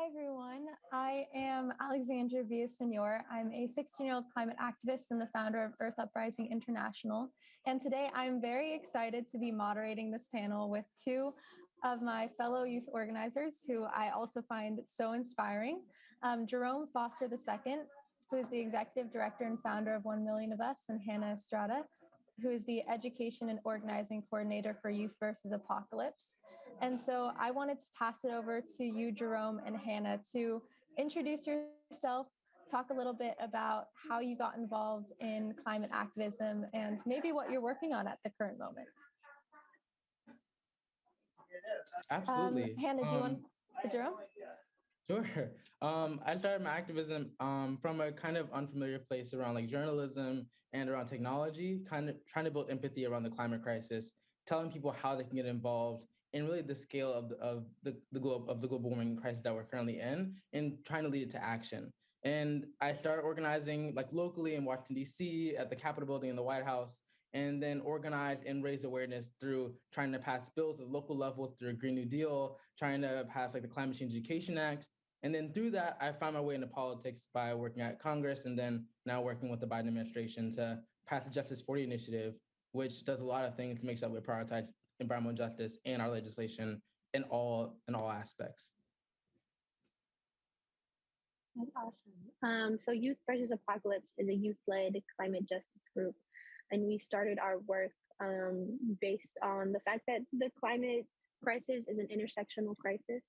Hi, everyone. I am Alexandria Villaseñor. I'm a 16-year-old climate activist and the founder of Uprising International. And today I'm very excited to be moderating this panel with two of my fellow youth organizers who I also find so inspiring. Jerome Foster II, who is the executive director and founder of 1MillionOfUs, and Hannah Estrada, who is the education and organizing coordinator for Youth versus Apocalypse. And so I wanted to pass it over to you, Jerome and Hannah, to introduce yourself, talk a little bit about how you got involved in climate activism and maybe what you're working on at the current moment. Absolutely. Hannah, do you want Jerome? Sure. I started my activism from a kind of unfamiliar place around like journalism and around technology, kind of trying to build empathy around the climate crisis, telling people how they can get involved in really the scale of the global warming crisis that we're currently in, and trying to lead it to action. And I started organizing like locally in Washington, D.C. at the Capitol building in the White House, and then organize and raise awareness through trying to pass bills at the local level through a Green New Deal, trying to pass like the Climate Change Education Act. And then through that, I found my way into politics by working at Congress and then now working with the Biden administration to pass the Justice 40 initiative, which does a lot of things to make sure that we prioritize environmental justice and our legislation in all aspects. That's awesome. So Youth versus Apocalypse is a youth-led climate justice group. And we started our work based on the fact that the climate crisis is an intersectional crisis.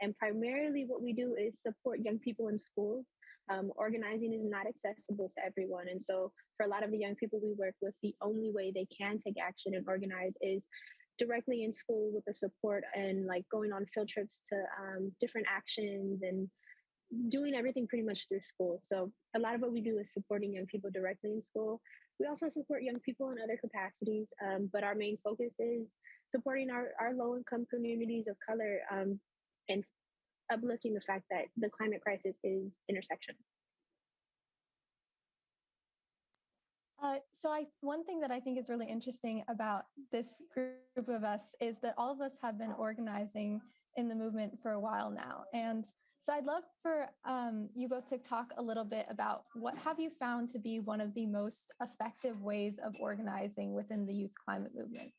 And primarily what we do is support young people in schools. Organizing is not accessible to everyone. And so for a lot of the young people we work with, the only way they can take action and organize is directly in school with the support and like going on field trips to different actions and doing everything pretty much through school. So a lot of what we do is supporting young people directly in school. We also support young people in other capacities, but our main focus is supporting our low-income communities of color and uplifting the fact that the climate crisis is intersectional. One thing that I think is really interesting about this group of us is that all of us have been organizing in the movement for a while now. And so I'd love for you both to talk a little bit about what have you found to be one of the most effective ways of organizing within the youth climate movement?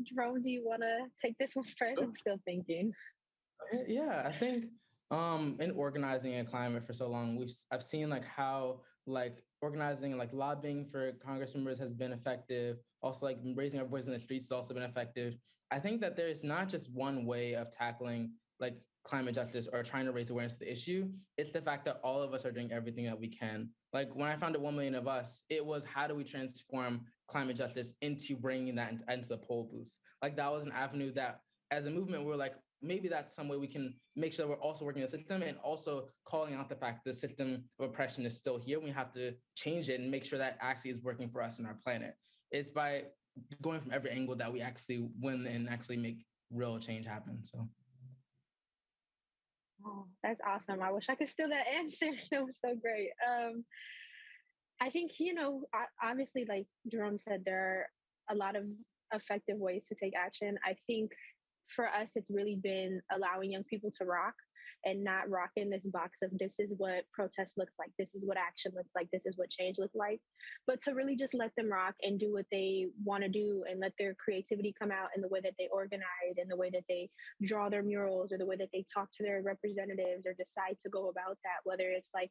Jerome, do you want to take this one first? I'm still thinking. Yeah, I think in organizing in climate for so long, I've seen like how like organizing and like lobbying for Congress members has been effective. Also, like raising our voice in the streets has also been effective. I think that there's not just one way of tackling like climate justice or trying to raise awareness of the issue. It's the fact that all of us are doing everything that we can. Like when I founded 1MillionOfUs, it was how do we transform climate justice into bringing that into the poll booths? Like that was an avenue that as a movement, we're like, maybe that's some way we can make sure that we're also working the system and also calling out the fact that the system of oppression is still here. We have to change it and make sure that actually is working for us and our planet. It's by going from every angle that we actually win and actually make real change happen. So. Oh, that's awesome. I wish I could steal that answer. That was so great. I think, obviously, like Jerome said, there are a lot of effective ways to take action. I think for us, it's really been allowing young people to rock and not rock in this box of this is what protest looks like, this is what action looks like, this is what change looks like, but to really just let them rock and do what they want to do and let their creativity come out in the way that they organize and the way that they draw their murals or the way that they talk to their representatives or decide to go about that, whether it's like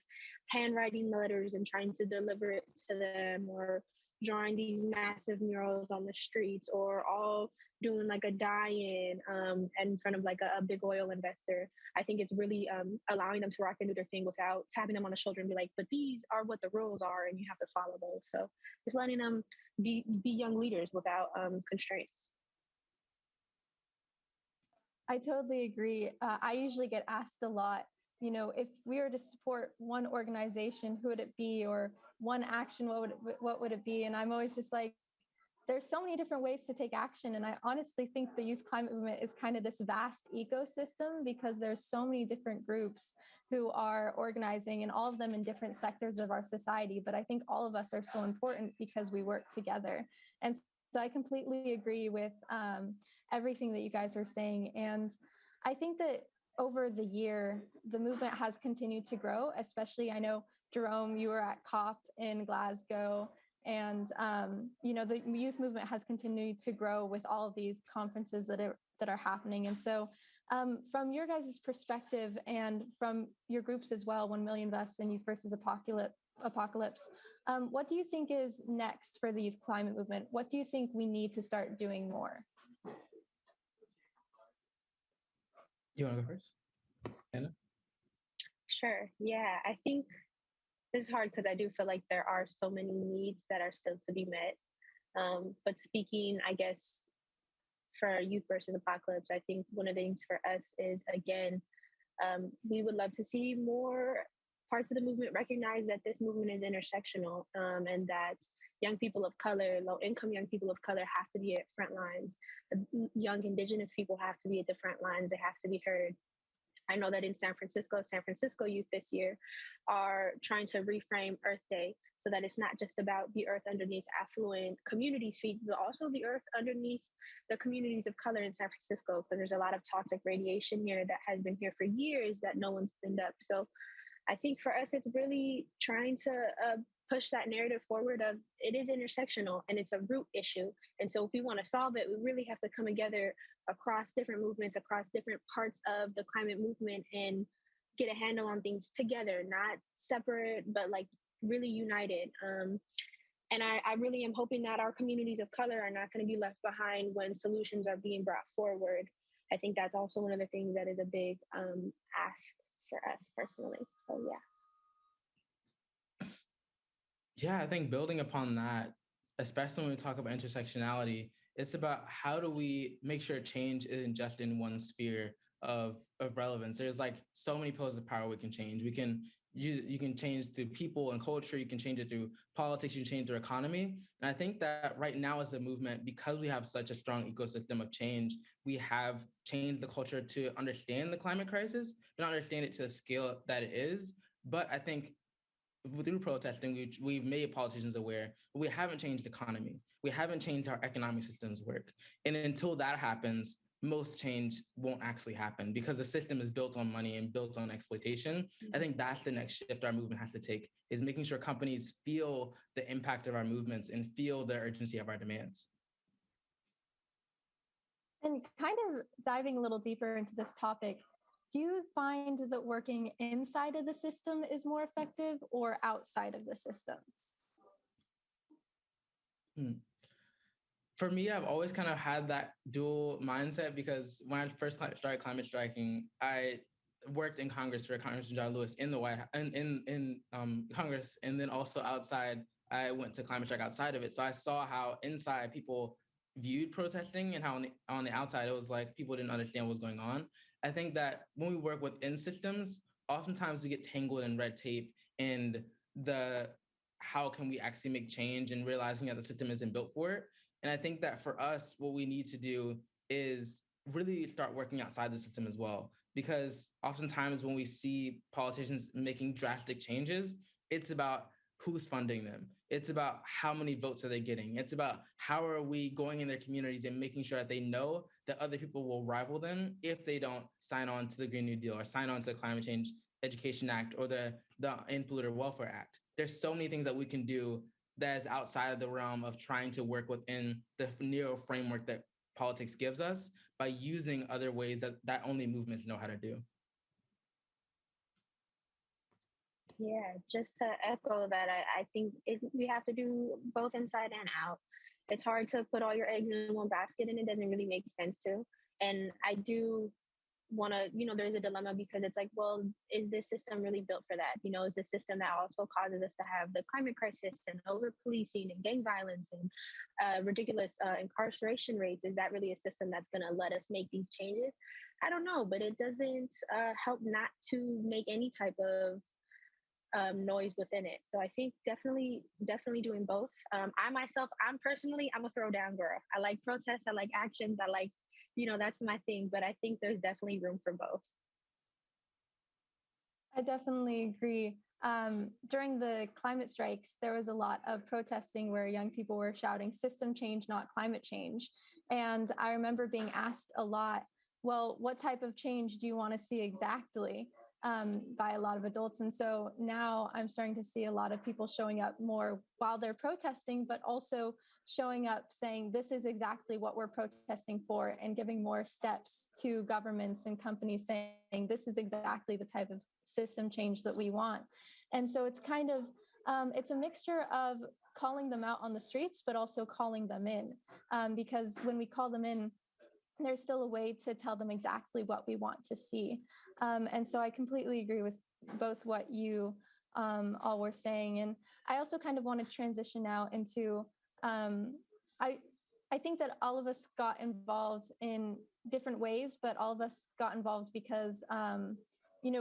handwriting letters and trying to deliver it to them or drawing these massive murals on the streets or all doing like a die-in in front of like a big oil investor. I think it's really allowing them to rock and do their thing without tapping them on the shoulder and be like, but these are what the rules are and you have to follow those. So just letting them be young leaders without constraints. I totally agree. I usually get asked a lot, if we were to support one organization, who would it be? Or one action, what would it be? And I'm always just like, there's so many different ways to take action. And I honestly think the youth climate movement is kind of this vast ecosystem because there's so many different groups who are organizing and all of them in different sectors of our society. But I think all of us are so important because we work together. And So I completely agree with everything that you guys were saying. And I think that over the year, the movement has continued to grow, especially I know, Jerome, you were at COP in Glasgow. And, the youth movement has continued to grow with all of these conferences that are happening. And so from your guys' perspective and from your groups as well, 1 Million of Us and Youth versus Apocalypse, what do you think is next for the youth climate movement? What do you think we need to start doing more? You want to go first, Anna? Sure. Yeah, I think this is hard because I do feel like there are so many needs that are still to be met. But speaking, I guess, for Youth versus Apocalypse, I think one of the things for us is, again, we would love to see more parts of the movement recognize that this movement is intersectional, and that young people of color, low-income young people of color have to be at front lines. Young Indigenous people have to be at the front lines. They have to be heard. I know that in San Francisco youth this year are trying to reframe Earth Day so that it's not just about the earth underneath affluent communities' feet, but also the earth underneath the communities of color in San Francisco, because there's a lot of toxic radiation here that has been here for years that no one's cleaned up. So I think for us, it's really trying to push that narrative forward of it is intersectional and it's a root issue. And so if we want to solve it, we really have to come together across different movements, across different parts of the climate movement, and get a handle on things together, not separate, but like really united. And I really am hoping that our communities of color are not going to be left behind when solutions are being brought forward. I think that's also one of the things that is a big ask for us personally. So yeah. Yeah, I think building upon that, especially when we talk about intersectionality, it's about how do we make sure change isn't just in one sphere of relevance. There's like so many pillars of power we can change. You can change through people and culture, you can change it through politics, you can change through economy. And I think that right now as a movement, because we have such a strong ecosystem of change, we have changed the culture to understand the climate crisis, but not understand it to the scale that it is. But I think through protesting, we've made politicians aware, but we haven't changed the economy. We haven't changed how economic systems work. And until that happens, most change won't actually happen because the system is built on money and built on exploitation. I think that's the next shift our movement has to take, is making sure companies feel the impact of our movements and feel the urgency of our demands. And kind of diving a little deeper into this topic, do you find that working inside of the system is more effective or outside of the system? For me, I've always kind of had that dual mindset because when I first started climate striking, I worked in Congress for Congressman John Lewis in the White House, in Congress, and then also outside. I went to climate strike outside of it, so I saw how inside people viewed protesting and how on the outside it was like people didn't understand what was going on. I think that when we work within systems, oftentimes we get tangled in red tape and the how can we actually make change and realizing that the system isn't built for it. And I think that for us, what we need to do is really start working outside the system as well. Because oftentimes when we see politicians making drastic changes, it's about who's funding them. It's about how many votes are they getting. It's about how are we going in their communities and making sure that they know that other people will rival them if they don't sign on to the Green New Deal or sign on to the Climate Change Education Act or the End Polluter Welfare Act. There's so many things that we can do that is outside of the realm of trying to work within the narrow framework that politics gives us by using other ways that only movements know how to do. Yeah, just to echo that, I think we have to do both inside and out. It's hard to put all your eggs in one basket and it doesn't really make sense to. And I do want to, there's a dilemma because it's like, well, is this system really built for that? Is this system that also causes us to have the climate crisis and over policing and gang violence and ridiculous incarceration rates? Is that really a system that's going to let us make these changes? I don't know, but it doesn't help not to make any type of noise within it. So I think definitely doing both. I'm a throwdown girl. I like protests. I like actions. I like, that's my thing. But I think there's definitely room for both. I definitely agree. during the climate strikes, there was a lot of protesting where young people were shouting system change, not climate change. And I remember being asked a lot, well, what type of change do you want to see exactly, by a lot of adults? And so now I'm starting to see a lot of people showing up more while they're protesting, but also showing up saying, this is exactly what we're protesting for, and giving more steps to governments and companies saying, this is exactly the type of system change that we want. And so it's kind of, it's a mixture of calling them out on the streets, but also calling them in, because when we call them in, there's still a way to tell them exactly what we want to see. And so I completely agree with both what you all were saying. And I also kind of want to transition now into, I think that all of us got involved in different ways, but all of us got involved because,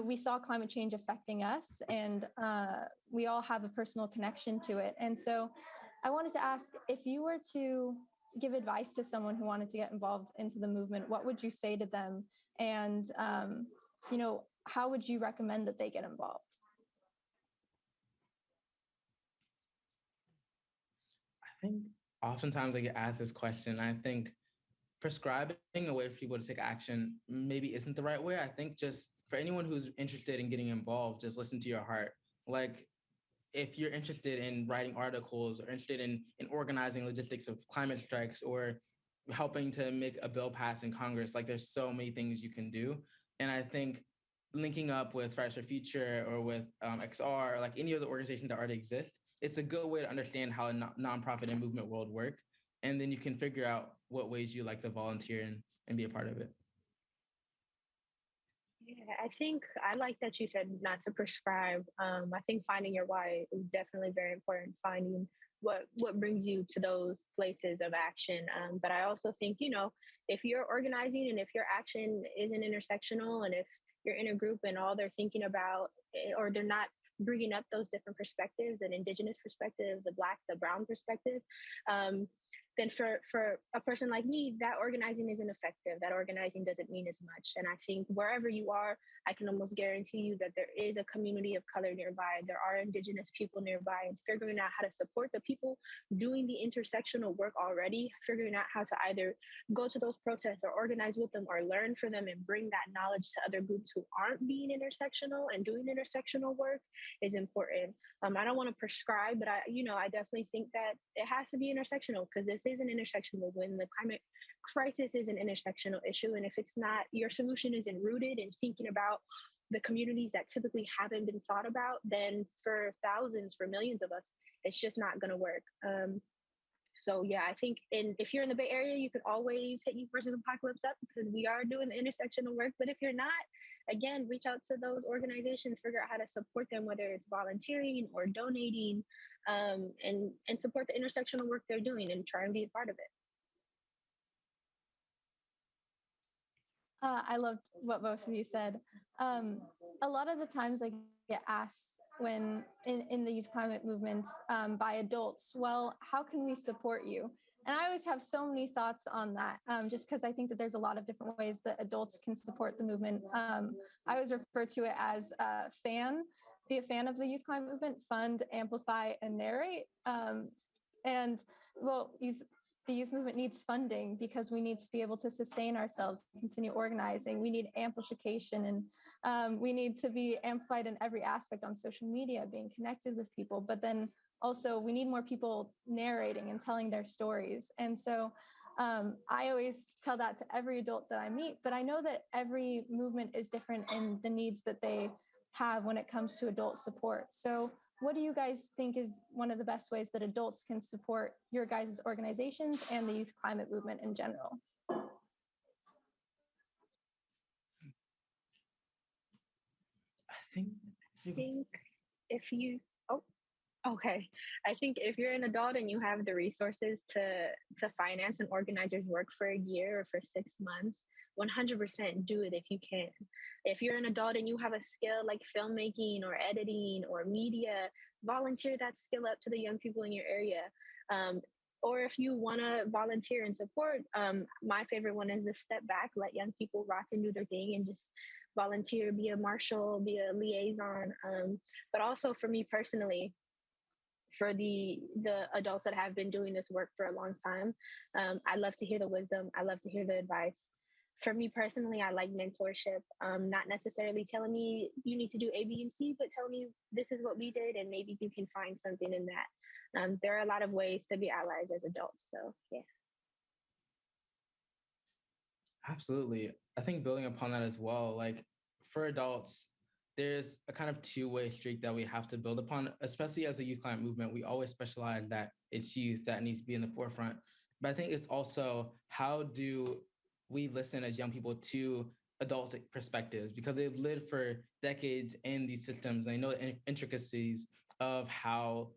we saw climate change affecting us, and we all have a personal connection to it. And so I wanted to ask, if you were to give advice to someone who wanted to get involved into the movement, what would you say to them? And, how would you recommend that they get involved? I think oftentimes I get asked this question. I think prescribing a way for people to take action maybe isn't the right way. I think just for anyone who's interested in getting involved, just listen to your heart. Like, if you're interested in writing articles or interested in organizing logistics of climate strikes or helping to make a bill pass in Congress, like there's so many things you can do. And I think linking up with Fridays for Future or with XR or like any of the organizations that already exist, it's a good way to understand how a nonprofit and movement world work. And then you can figure out what ways you like to volunteer and be a part of it. Yeah, I think I like that you said not to prescribe. I think finding your why is definitely very important. Finding what brings you to those places of action. But I also think, if you're organizing and if your action isn't intersectional, and if you're in a group and all they're thinking about, or they're not bringing up those different perspectives, an indigenous perspective, the Black, the brown perspective, then for a person like me, that organizing isn't effective. That organizing doesn't mean as much. And I think wherever you are, I can almost guarantee you that there is a community of color nearby. There are indigenous people nearby, and figuring out how to support the people doing the intersectional work already, figuring out how to either go to those protests or organize with them or learn from them and bring that knowledge to other groups who aren't being intersectional and doing intersectional work is important. I don't want to prescribe, but I definitely think that it has to be intersectional, because this is an intersectional movement. The climate crisis is an intersectional issue. And if it's not, your solution isn't rooted in thinking about the communities that typically haven't been thought about, then for thousands, for millions of us, it's just not going to work. So yeah, I think if you're in the Bay Area, you can always hit Youth versus Apocalypse up, because we are doing the intersectional work. But if you're not, again, reach out to those organizations, figure out how to support them, whether it's volunteering or donating, and support the intersectional work they're doing and try and be a part of it. I loved what both of you said. A lot of the times I get asked when in the youth climate movement by adults, well, how can we support you? And I always have so many thoughts on that, just because I think that there's a lot of different ways that adults can support the movement. I always refer to it as be a fan of the youth climate movement, fund, amplify, and narrate. And well, the youth movement needs funding because we need to be able to sustain ourselves, continue organizing. We need amplification, and we need to be amplified in every aspect on social media, being connected with people. But then also we need more people narrating and telling their stories. And so I always tell that to every adult that I meet, but I know that every movement is different in the needs that they have when it comes to adult support. So what do you guys think is one of the best ways that adults can support your guys' organizations and the youth climate movement in general? I think if you, oh, okay. I think if you're an adult and you have the resources to finance an organizer's work for a year or for 6 months, 100% do it if you can. If you're an adult and you have a skill like filmmaking or editing or media, volunteer that skill up to the young people in your area. or if you want to volunteer and support, my favorite one is the step back, let young people rock and do their thing and just volunteer, be a marshal, be a liaison. But also for me personally, for the adults that have been doing this work for a long time, I love to hear the wisdom. I love to hear the advice. For me personally, I like mentorship, not necessarily telling me you need to do A, B, and C, but tell me this is what we did, and maybe you can find something in that. There are a lot of ways to be allies as adults. So, yeah. Absolutely. I think building upon that as well, like for adults, there's a kind of two-way street that we have to build upon, especially as a youth climate movement. We always specialize that it's youth that needs to be in the forefront. But I think it's also how do we listen as young people to adults' perspectives, because they've lived for decades in these systems. And they know the intricacies of how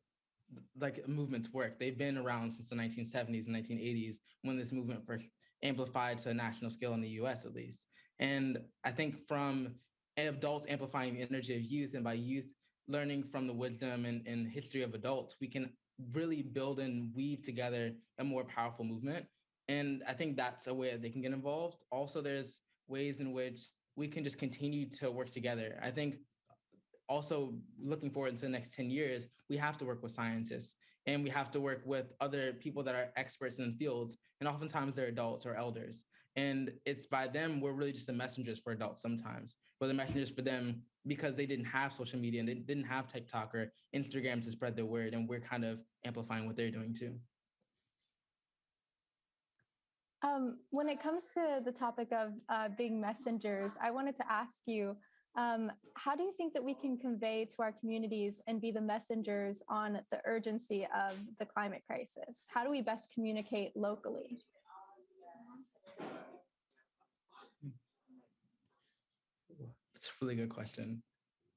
like movements work. They've been around since the 1970s and 1980s when this movement first amplified to a national scale in the US at least. And I think from adults amplifying the energy of youth, and by youth learning from the wisdom and history of adults, we can really build and weave together a more powerful movement. And I think that's a way that they can get involved. Also, there's ways in which we can just continue to work together. I think also looking forward into the next 10 years, we have to work with scientists and we have to work with other people that are experts in fields. And oftentimes they're adults or elders. And it's by them, we're really just the messengers for adults sometimes. We're the messengers for them because they didn't have social media and they didn't have TikTok or Instagram to spread the word. And we're kind of amplifying what they're doing too. When it comes to the topic of being messengers, I wanted to ask you, how do you think that we can convey to our communities and be the messengers on the urgency of the climate crisis? How do we best communicate locally? That's a really good question.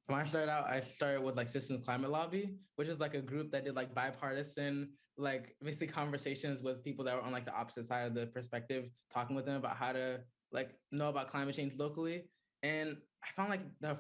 When I started out, I started with like Citizens Climate Lobby, which is like a group that did like bipartisan, like basically conversations with people that were on like the opposite side of the perspective, talking with them about how to like know about climate change locally. And I found like the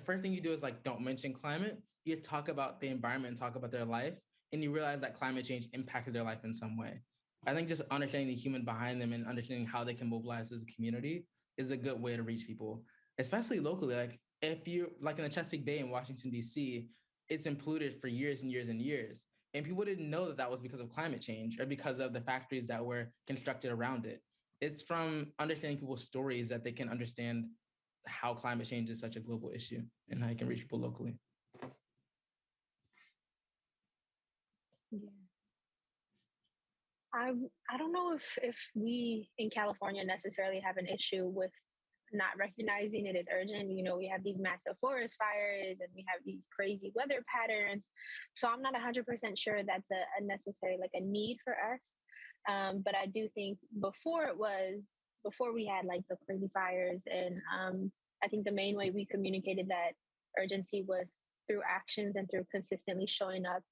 first thing you do is like, don't mention climate. You just talk about the environment and talk about their life. And you realize that climate change impacted their life in some way. I think just understanding the human behind them and understanding how they can mobilize as a community is a good way to reach people, especially locally. Like if you like in the Chesapeake Bay in Washington, D.C., it's been polluted for years and years and years. And people didn't know that that was because of climate change or because of the factories that were constructed around it. It's from understanding people's stories that they can understand how climate change is such a global issue and how you can reach people locally. Yeah. I don't know if we in California necessarily have an issue with not recognizing it as urgent. You know, we have these massive forest fires and we have these crazy weather patterns. So I'm not 100% sure that's a necessary, like a need for us. But I do think before we had like the crazy fires, and I think the main way we communicated that urgency was through actions and through consistently showing up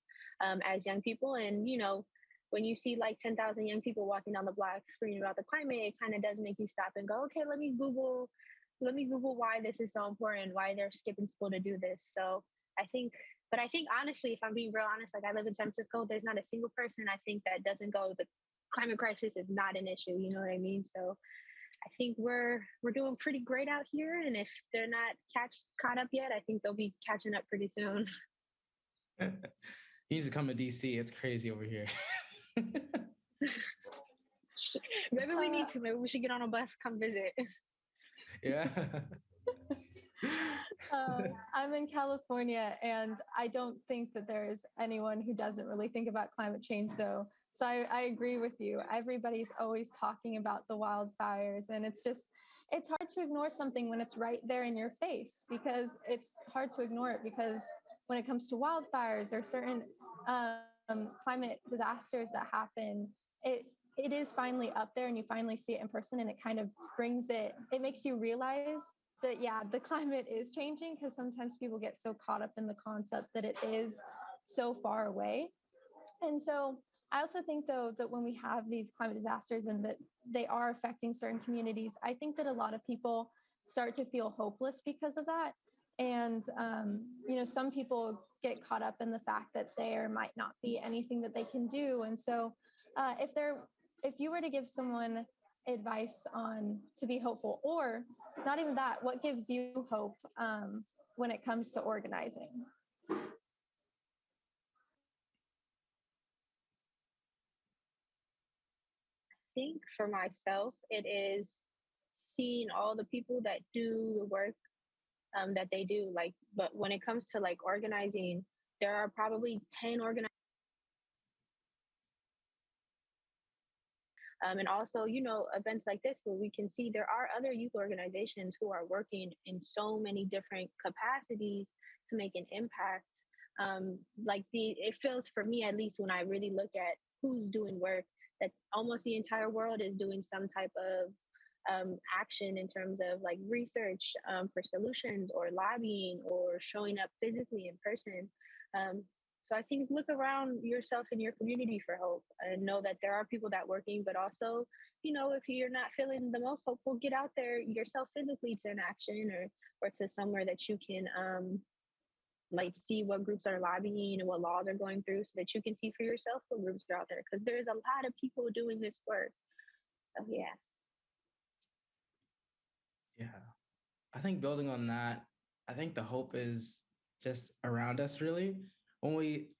as young people. And, you know, when you see like 10,000 young people walking down the block screaming about the climate, it kind of does make you stop and go, okay, let me Google why this is so important, why they're skipping school to do this. So I think honestly, if I'm being real honest, like I live in San Francisco, there's not a single person I think that doesn't go, the climate crisis is not an issue. You know what I mean? So I think we're doing pretty great out here. And if they're not caught up yet, I think they'll be catching up pretty soon. You need to come to DC. It's crazy over here. Maybe we need to. Maybe we should get on a bus, come visit. Yeah. I'm in California, and I don't think that there's anyone who doesn't really think about climate change, though. So I agree with you. Everybody's always talking about the wildfires, and it's hard to ignore something when it's right there in your face, because it's hard to ignore it, because when it comes to wildfires or certain climate disasters that happen, it is finally up there and you finally see it in person, and it kind of it makes you realize that, yeah, the climate is changing, because sometimes people get so caught up in the concept that it is so far away. And so I also think, though, that when we have these climate disasters and that they are affecting certain communities, I think that a lot of people start to feel hopeless because of that. And, you know, some people get caught up in the fact that there might not be anything that they can do. And so if you were to give someone advice on to be hopeful, or not even that, what gives you hope when it comes to organizing? I think for myself, it is seeing all the people that do the work that they do. Like, but when it comes to like organizing, there are probably 10 organizations. And also, events like this where we can see there are other youth organizations who are working in so many different capacities to make an impact. It feels for me, at least when I really look at who's doing work, that almost the entire world is doing some type of action in terms of like research for solutions or lobbying or showing up physically in person. So I think look around yourself in your community for hope and know that there are people that working, but also, if you're not feeling the most hopeful, get out there yourself physically to an action or to somewhere that you can see what groups are lobbying and what laws are going through so that you can see for yourself what groups are out there. Because there's a lot of people doing this work. So yeah. Yeah. I think building on that, I think the hope is just around us really.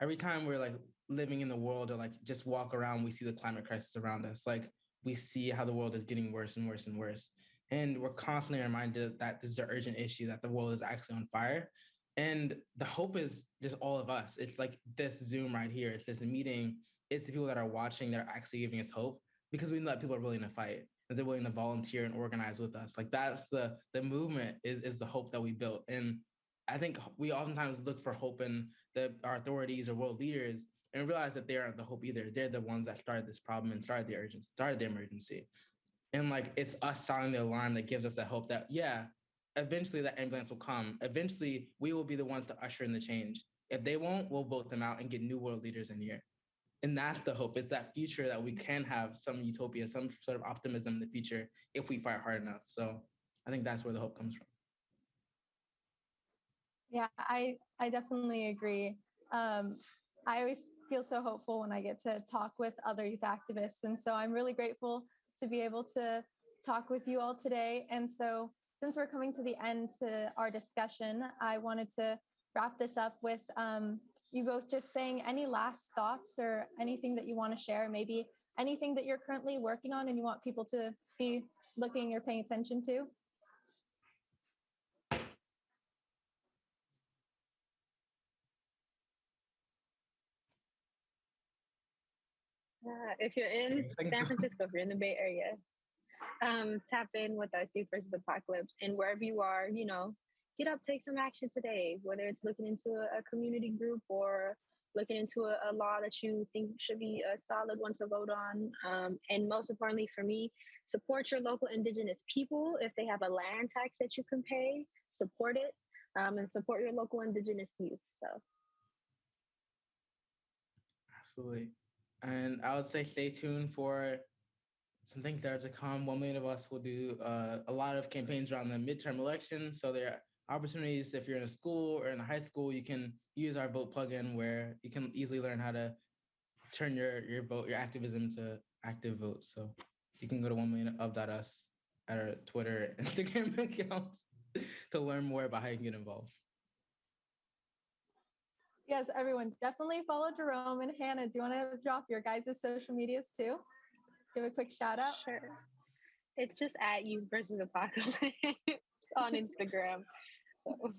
Every time we're like living in the world or like just walk around, we see the climate crisis around us. Like we see how the world is getting worse and worse and worse. And we're constantly reminded that this is an urgent issue, that the world is actually on fire. And the hope is just all of us. It's like this Zoom right here. It's this meeting. It's the people that are watching that are actually giving us hope because we know that people are willing to fight, that they're willing to volunteer and organize with us. Like that's the movement is the hope that we built. And I think we oftentimes look for hope in our authorities or world leaders and realize that they aren't the hope either. They're the ones that started this problem and started the emergency. And like, it's us sounding the alarm that gives us that hope that, yeah, eventually that ambulance will come. Eventually we will be the ones to usher in the change. If they won't, we'll vote them out and get new world leaders in here. And that's the hope. It's that future that we can have some utopia, some sort of optimism in the future if we fight hard enough. So I think that's where the hope comes from. Yeah, I definitely agree. I always feel so hopeful when I get to talk with other youth activists. And so I'm really grateful to be able to talk with you all today. And so since we're coming to the end to our discussion, I wanted to wrap this up with you both just saying any last thoughts or anything that you want to share, maybe anything that you're currently working on and you want people to be looking or paying attention to. If you're in San Francisco, if you're in the Bay Area, tap in with us, Youth versus Apocalypse, and wherever you are, get up, take some action today, whether it's looking into a community group or looking into a law that you think should be a solid one to vote on. And most importantly for me, support your local indigenous people. If they have a land tax that you can pay, support it, and support your local indigenous youth. So. Absolutely. And I would say stay tuned for some things that are to come. 1 million of us will do a lot of campaigns around the midterm election. So there are opportunities. If you're in a school or in a high school, you can use our vote plugin where you can easily learn how to turn your vote, your activism to active votes. So you can go to 1millionof.us at our Twitter, Instagram accounts to learn more about how you can get involved. Yes, everyone, definitely follow Jerome and Hannah. Do you want to drop your guys' social medias too? Give a quick shout out. Sure. It's just at Youth versus Apocalypse on Instagram. So.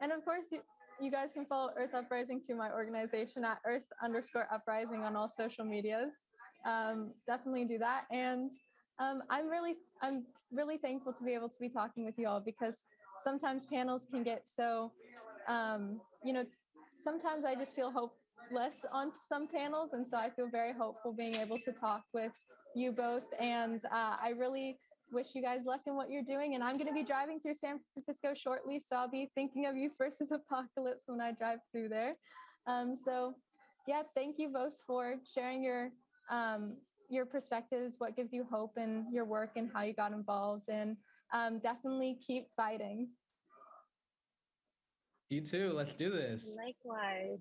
And of course, you guys can follow Earth Uprising to my organization at Earth_Uprising on all social medias. Definitely do that. And I'm really thankful to be able to be talking with you all because sometimes panels can get so, sometimes I just feel hopeless on some panels. And so I feel very hopeful being able to talk with you both. And I really wish you guys luck in what you're doing. And I'm going to be driving through San Francisco shortly. So I'll be thinking of Youth versus Apocalypse when I drive through there. So yeah, thank you both for sharing your perspectives, what gives you hope in your work and how you got involved, and definitely keep fighting. You too. Let's do this. Likewise.